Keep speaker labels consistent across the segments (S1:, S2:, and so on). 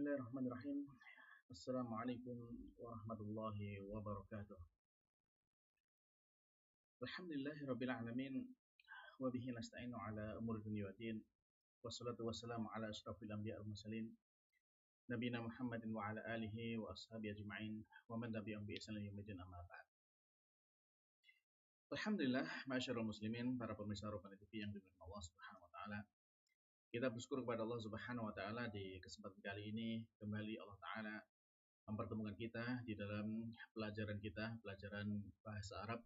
S1: Bismillahirrahmanirrahim. Assalamualaikum warahmatullahi wabarakatuh. Alhamdulillahirabbil alamin wa bihi nasta'inu ala umuri dunya waddin. Wassalatu wassalamu ala asyrafil anbiya'i wal mursalin nabiyina Muhammadin wa ala alihi wa ashabihi ajma'in wa man tabi'ahum bi ihsan ila yaumil amma ba'd. Alhamdulillah, ma'asyiral muslimin, para pemirsa Robbani TV yang dimuliakan Allah Subhanahu wa taala. Kita bersyukur kepada Allah Subhanahu wa taala di kesempatan kali ini kembali Allah taala mempertemukan kita di dalam pelajaran kita, pelajaran bahasa Arab.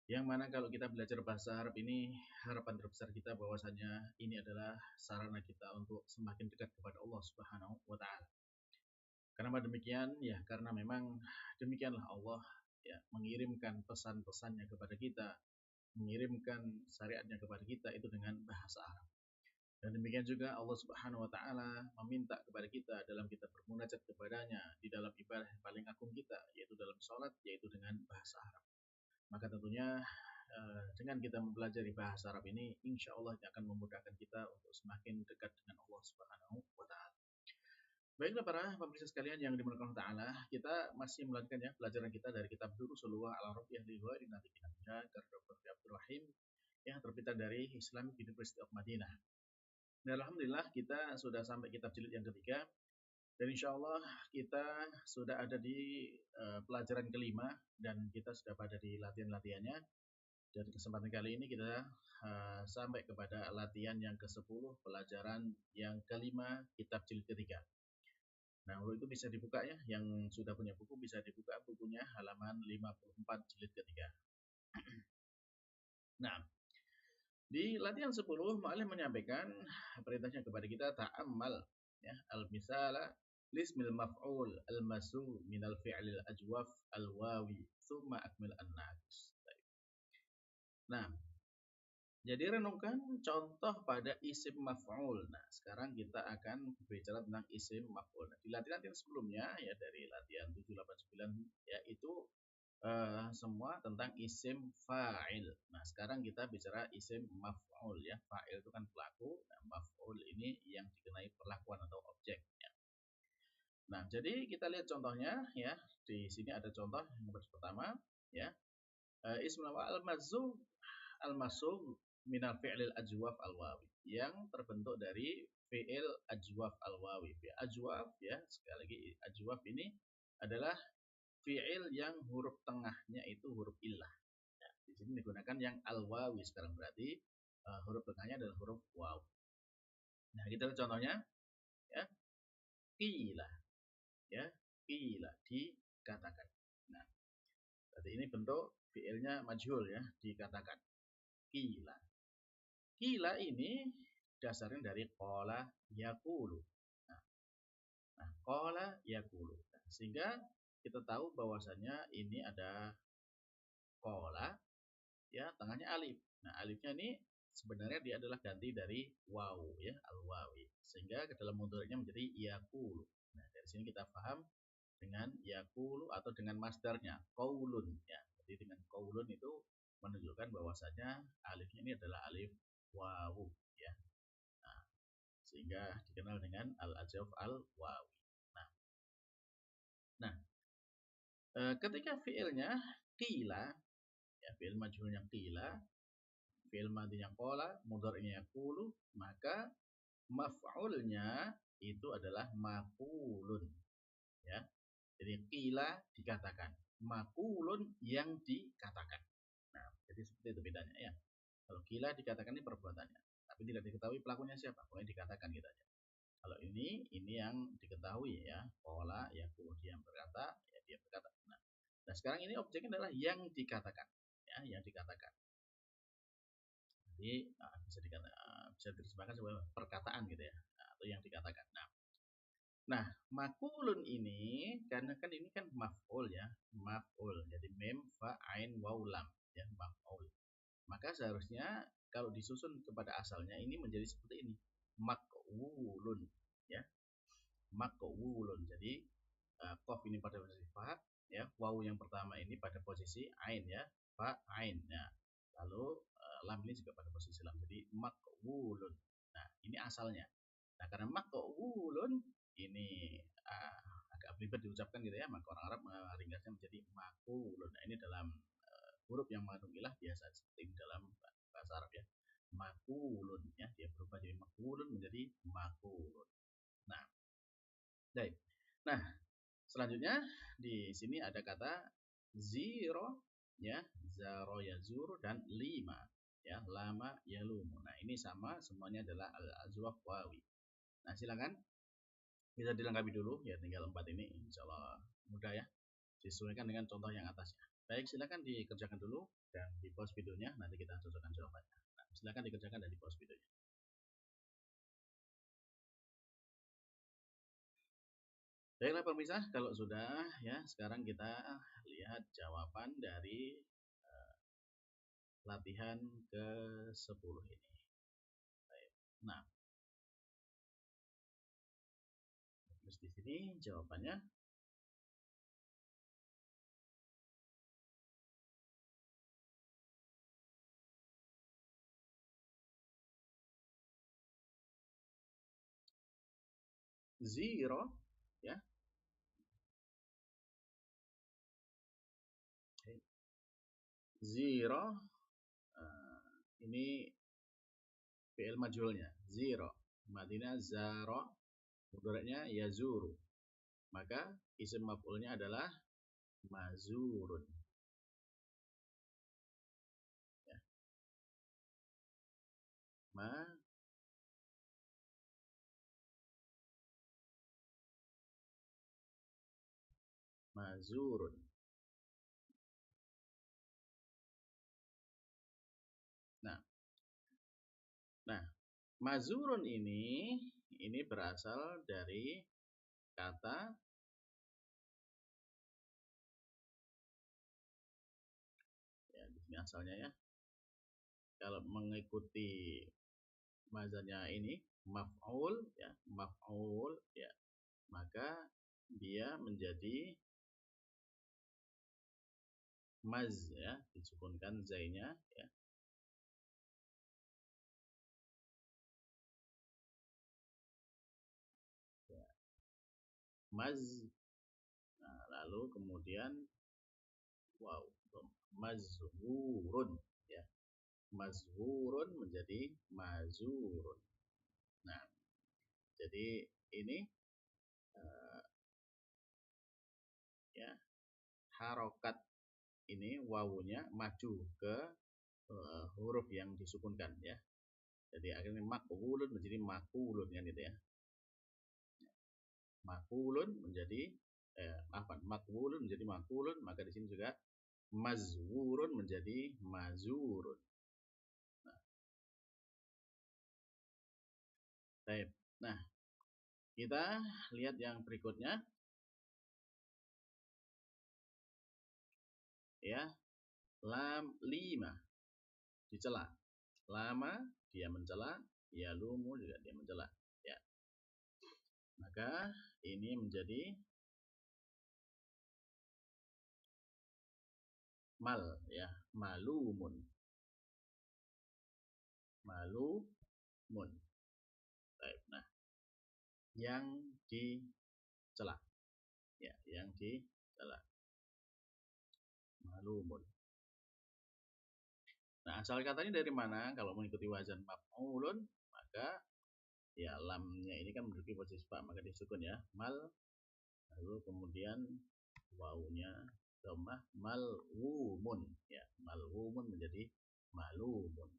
S1: Yang mana kalau kita belajar bahasa Arab ini, harapan terbesar kita bahwasanya ini adalah sarana kita untuk semakin dekat kepada Allah Subhanahu wa taala. Kenapa demikian? Ya, karena memang demikianlah Allah ya mengirimkan pesan-pesannya kepada kita, mengirimkan syariatnya kepada kita itu dengan bahasa Arab. Dan demikian juga Allah Subhanahu wa taala meminta kepada kita dalam kita bermunajat kepadanya di dalam ibadah yang paling agung kita, yaitu dalam salat, yaitu dengan bahasa Arab. Maka tentunya dengan kita mempelajari bahasa Arab ini, insya Allah akan memudahkan kita untuk semakin dekat dengan Allah Subhanahu wa taala. Baiklah para pemirsa sekalian yang dimuliakan Allah taala, kita masih melanjutkan ya pelajaran kita dari kitab Durusul Lughah al-Arabiyyah li ghairi nafiqin karya Dr. Abdul Rahim yang terbitan dari Islamic University of Madinah. Dan alhamdulillah kita sudah sampai kitab jilid yang ketiga dan insya Allah kita sudah ada di pelajaran kelima dan kita sudah pada di latihan-latihannya. Dan kesempatan kali ini kita sampai kepada latihan yang ke-10 pelajaran yang kelima kitab jilid ketiga. Nah, itu bisa dibuka ya, yang sudah punya buku bisa dibuka bukunya halaman 54 jilid ketiga. Nah, di latihan 10, mu'allim menyampaikan perintahnya kepada kita ta'ammal ya, al-misala lismil maf'ul al-masu minal fi'lil ajwaf al-wawi thumma akmil an-naqis. Nah, jadi renungkan contoh pada isim maf'ul. Nah, sekarang kita akan berbicara tentang isim maf'ul. Nah, di latihan sebelumnya ya dari latihan 7, 8, 9 ya itu semua tentang isim fa'il. Nah, sekarang kita bicara isim maf'ul ya. Fa'il itu kan pelaku, nah, maf'ul ini yang dikenai perlakuan atau objek ya. Nah, jadi kita lihat contohnya ya. Di sini ada contoh yang pertama ya. Ismul al-masugh minal fi'lil ajwaf al-wawi yang terbentuk dari fi'il ajwaf al-wawi. Ajwaf ya, sekali lagi ajwaf ini adalah fi'il yang huruf tengahnya itu huruf illah. Ya, di sini digunakan yang al-wawi sekarang berarti huruf tengahnya adalah huruf waw. Nah, kita lihat contohnya ya. Qila. Ya, qila dikatakan. Nah, berarti ini bentuk fi'ilnya majhul ya, dikatakan. Qila. Qila ini dasarnya dari qala yaqulu. Nah, qala yaqulu. Nah, sehingga kita tahu bahwasanya ini ada qala ya, tengahnya alif. Nah, alifnya ini sebenarnya dia adalah ganti dari waw ya, al-wawi. Sehingga ke dalam mudhari'nya menjadi yaqulu. Nah, dari sini kita paham dengan yaqulu atau dengan masdarnya qaulun ya. Jadi dengan qaulun itu menunjukkan bahwasanya alifnya ini adalah alif waw ya. Nah, sehingga dikenal dengan al-ajwaf al-wawi. Nah, ketika fiilnya qila ya, fiil majhulnya qila, fiil madhinya qala, mudhari'nya yaqulu, maka maf'ulnya itu adalah maqulun ya. Jadi qila dikatakan, maqulun yang dikatakan. Nah, jadi seperti itu bedanya ya. Kalau qila dikatakan ini perbuatannya, tapi tidak diketahui pelakunya siapa, pokoknya dikatakan gitu aja. Kalau ini yang diketahui ya, qala yaqulu, dia berkata ya, dia berkata. Nah, sekarang ini objeknya adalah yang dikatakan ya, yang dikatakan. Jadi bisa diterjemahkan sebagai perkataan gitu ya, atau yang dikatakan. Nah, maqulun ini karena kan ini kan maf'ul ya, maf'ul. Jadi mim fa ain waw lam ya, maf'ul. Maka seharusnya kalau disusun kepada asalnya ini menjadi seperti ini, maqwulun ya, maqwulun. Jadi qaf ini pada posisi fa ya, waw yang pertama ini pada posisi ain ya, fa ain ya. Lalu lam ini juga pada posisi lam. Jadi maqwulun. Nah, ini asalnya. Nah, karena maqwulun ini agak belibet diucapkan gitu ya, maka orang Arab meringkasnya menjadi makulun. Nah, ini dalam huruf yang mengandung ilah biasa seperti dalam bahasa Arab ya. Makulun ya, dia berubah jadi makulun menjadi makulun. Nah, baik. Nah, selanjutnya di sini ada kata zero ya, zaro yazur dan lima ya, lama yalumu. Nah, ini sama semuanya adalah al-azwaf wawi. Nah, silakan bisa dilengkapi dulu ya, tinggal 4 ini insyaallah mudah ya. Disesuaikan dengan contoh yang atasnya. Baik, silakan dikerjakan dulu dan di pause videonya nanti kita cocokkan jawabannya. Nah, silakan dikerjakan dan di pause videonya. Baiklah pemirsa, kalau sudah ya, sekarang kita lihat jawaban dari latihan ke-10 ini. Baik. Nah, terus di sini jawabannya zero ya. Zero ini fi'il majhulnya zero. Madina zaro, mudhari'nya yazuru. Maka isim maf'ulnya adalah mazurun. Ya. Mazurun. Nah, mazurun ini berasal dari kata ya, di sini asalnya ya. Kalau mengikuti mazannya ini maf'ul ya, maf'ul ya, maka dia menjadi maz ya, disukunkan zainya ya. Maz. Nah, lalu kemudian wow, mazhurun ya. Mazhurun menjadi mazurun. Nah, jadi ini ya, harokat ini wawunya maju ke huruf yang disukunkan ya. Jadi akhirnya makulun menjadi makulun kan gitu ya. Makulun menjadi makulun menjadi makulun, maka di sini juga mazwurun menjadi mazurun. Nah, baik. Nah, kita lihat yang berikutnya ya. Lam lima dicela. Lama dia mencela, ya lumu juga dia mencela ya. Maka ini menjadi mal ya, malumun. Malumun. Baik. Nah, yang dicela ya, yang dicela malumun. Nah, asal katanya dari mana? Kalau mengikuti wazan maf'ulun, maka ya lamnya ini kan menduduki posisi fa, maka disukun ya. Mal, lalu kemudian wawunya dhammah malwumun ya. Malwumun menjadi malumun.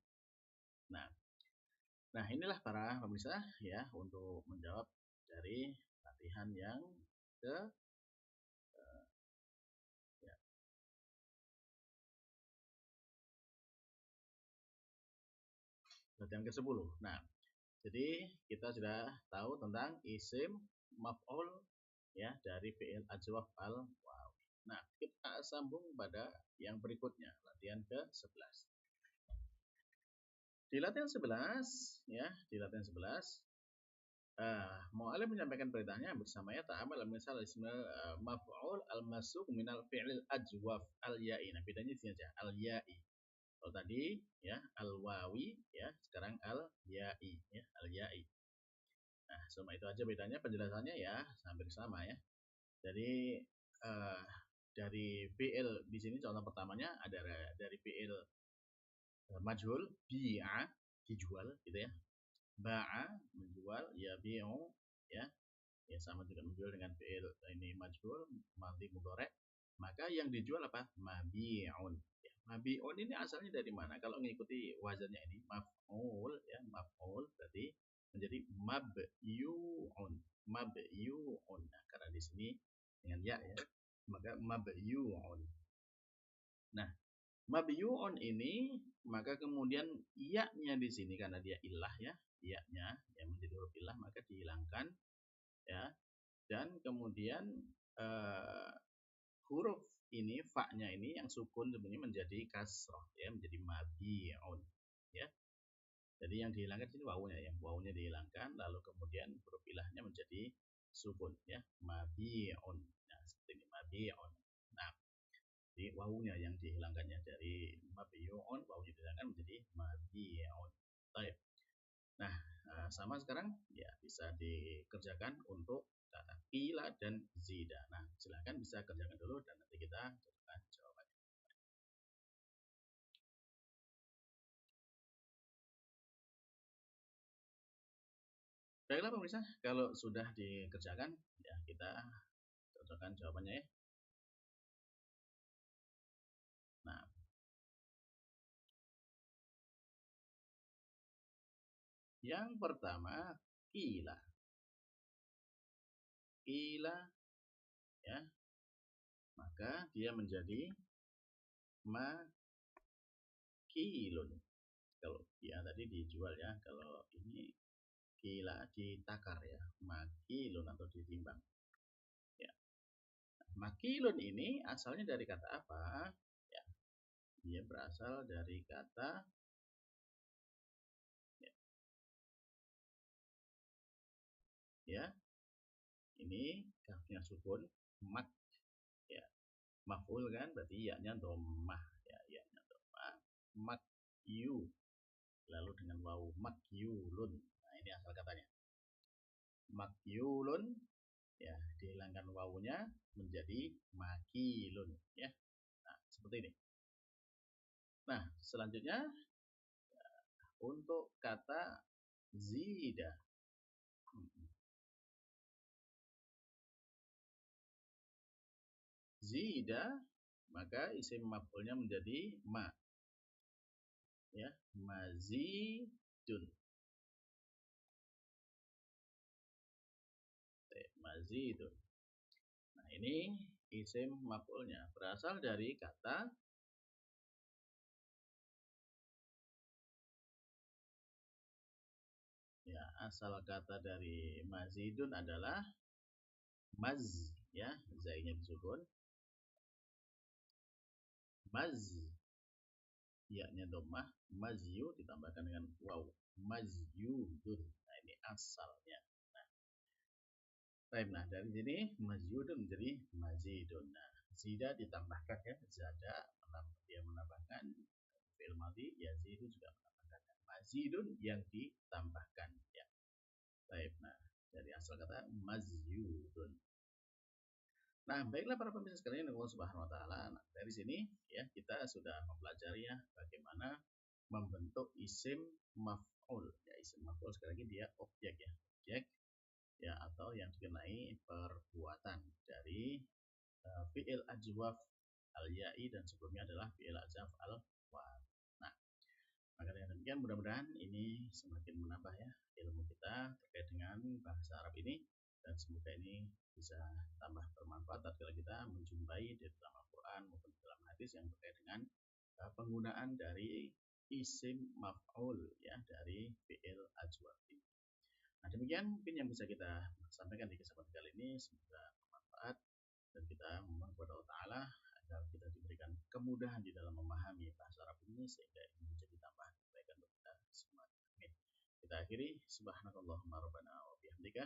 S1: Nah, inilah para pemirsa ya untuk menjawab dari latihan yang ke ya, latihan ke-10. Nah, jadi kita sudah tahu tentang isim maf'ul ya dari fi'il ajwaf al wawi. Nah, kita sambung pada yang berikutnya, latihan ke-11. Di latihan 11 ya, di latihan 11 Mu'alim menyampaikan perintahnya bersamanya ta'amal misal ismil maf'ul al-masuk minal fi'lil ajwaf al-ya'i. Nah, bedanya di sini aja, al-ya'i. Kalau tadi ya al-wawi ya, sekarang al-ya'i ya, al-ya'i. Nah, cuma itu aja bedanya, penjelasannya ya hampir sama ya. Jadi dari fi'il di sini contoh pertamanya ada dari fi'il majhul, bi'a dijual gitu ya. Ba'a menjual, ya bi'u ya. Ya sama juga menjual dengan fi'il ini majhul madhi mudhari'. Maka yang dijual apa? Mabi'un. Ya, mabi'un ini asalnya dari mana? Kalau mengikuti wazannya ini maf'ul ya, maf'ul berarti menjadi mabyu'un. Mabyu'un. Nah, karena di sini dengan ya ya, maka mabyu'un. Nah, mabyu'un ini maka kemudian ya-nya di sini karena dia ilah ya, ya-nya yang menjadi huruf ilah maka dihilangkan ya. Dan kemudian eh, huruf ini fa-nya ini yang sukun sebenarnya menjadi kasrah ya, menjadi mabi'un ya. Jadi yang dihilangkan sini wawunya ya, wawunya dihilangkan lalu kemudian huruf ilahnya menjadi sukun ya, mabi'un. Nah, seperti ini mabi'un. Nah, jadi wawunya yang dihilangkannya dari mabi'un, wawunya dihilangkan menjadi mabi'un. Baik. Nah, sama sekarang ya bisa dikerjakan untuk kata qila dan zida. Nah, silakan bisa kerjakan dulu dan nanti kita cocokkan jawabannya. Baiklah pemirsa, kalau sudah dikerjakan ya kita cocokkan jawabannya ya. Nah, yang pertama qila. Qila ya, maka dia menjadi makilun. Kalau dia tadi dijual ya, kalau ini kila ditakar ya, makilun atau ditimbang. Ya. Makilun ini asalnya dari kata apa? Ya, dia berasal dari kata ya, ya ini kafnya sukun, mak ya, maf'ul kan berarti ya-nya dhammah ya, ya-nya dhammah, mak yu lalu dengan wawu makyulun. Nah, ini asal katanya. Makyulun ya, dihilangkan wawunya menjadi makilun ya. Nah, seperti ini. Nah, selanjutnya untuk kata zida. Zida maka isim maf'ulnya menjadi ma ya, mazidun. Mazidun. Nah, ini isim maf'ulnya berasal dari kata ya, asal kata dari mazidun adalah maz ya, zainya disukun, maz ya-nya dhammah, mazyu ditambahkan dengan waw, mazyudun. Nah, ini asalnya. Baik, nah dari sini mazyudun menjadi mazidun. Nah, zida ditambahkan ya, zada dia menambahkan fi'il madhi, yazidu juga menambahkan. Mazidun yang ditambahkan ya. Baik, nah dari asal kata mazyudun. Nah, baiklah para pemirsa sekalian Allah Subhanahu wa taala. Nah, dari sini ya kita sudah mempelajari ya bagaimana membentuk isim maf'ul. Ya, isim maf'ul sekali lagi dia objek ya. Objek ya atau yang dikenai perbuatan dari fi'il ajwaf al-ya'i dan sebelumnya adalah fi'il ajwaf al-waw. Nah, maka dengan demikian mudah-mudahan ini semakin menambah ya ilmu kita terkait dengan bahasa Arab ini dan semoga ini bisa tambah bermanfaat tatkala kita menjumpai di dalam Al-Quran maupun di dalam hadis yang terkait dengan penggunaan dari isim maf'ul ya dari fi'il ajwaf ini. Nah, demikian mungkin yang bisa kita sampaikan di kesempatan kali ini, semoga bermanfaat dan kita memohon kepada Allah Ta'ala agar kita diberikan kemudahan di dalam memahami bahasa Arab ini sehingga ini menjadi tambahan kebaikan untuk kita semua. Amin. Kita akhiri subhanakallahumma rabbana wa bihamdika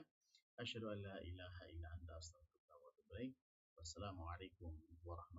S1: asyhadu an la ilaha illa anta astaghfiruka wa atubu ilaik. Wassalamualaikum warahmatullahi wabarakatuh.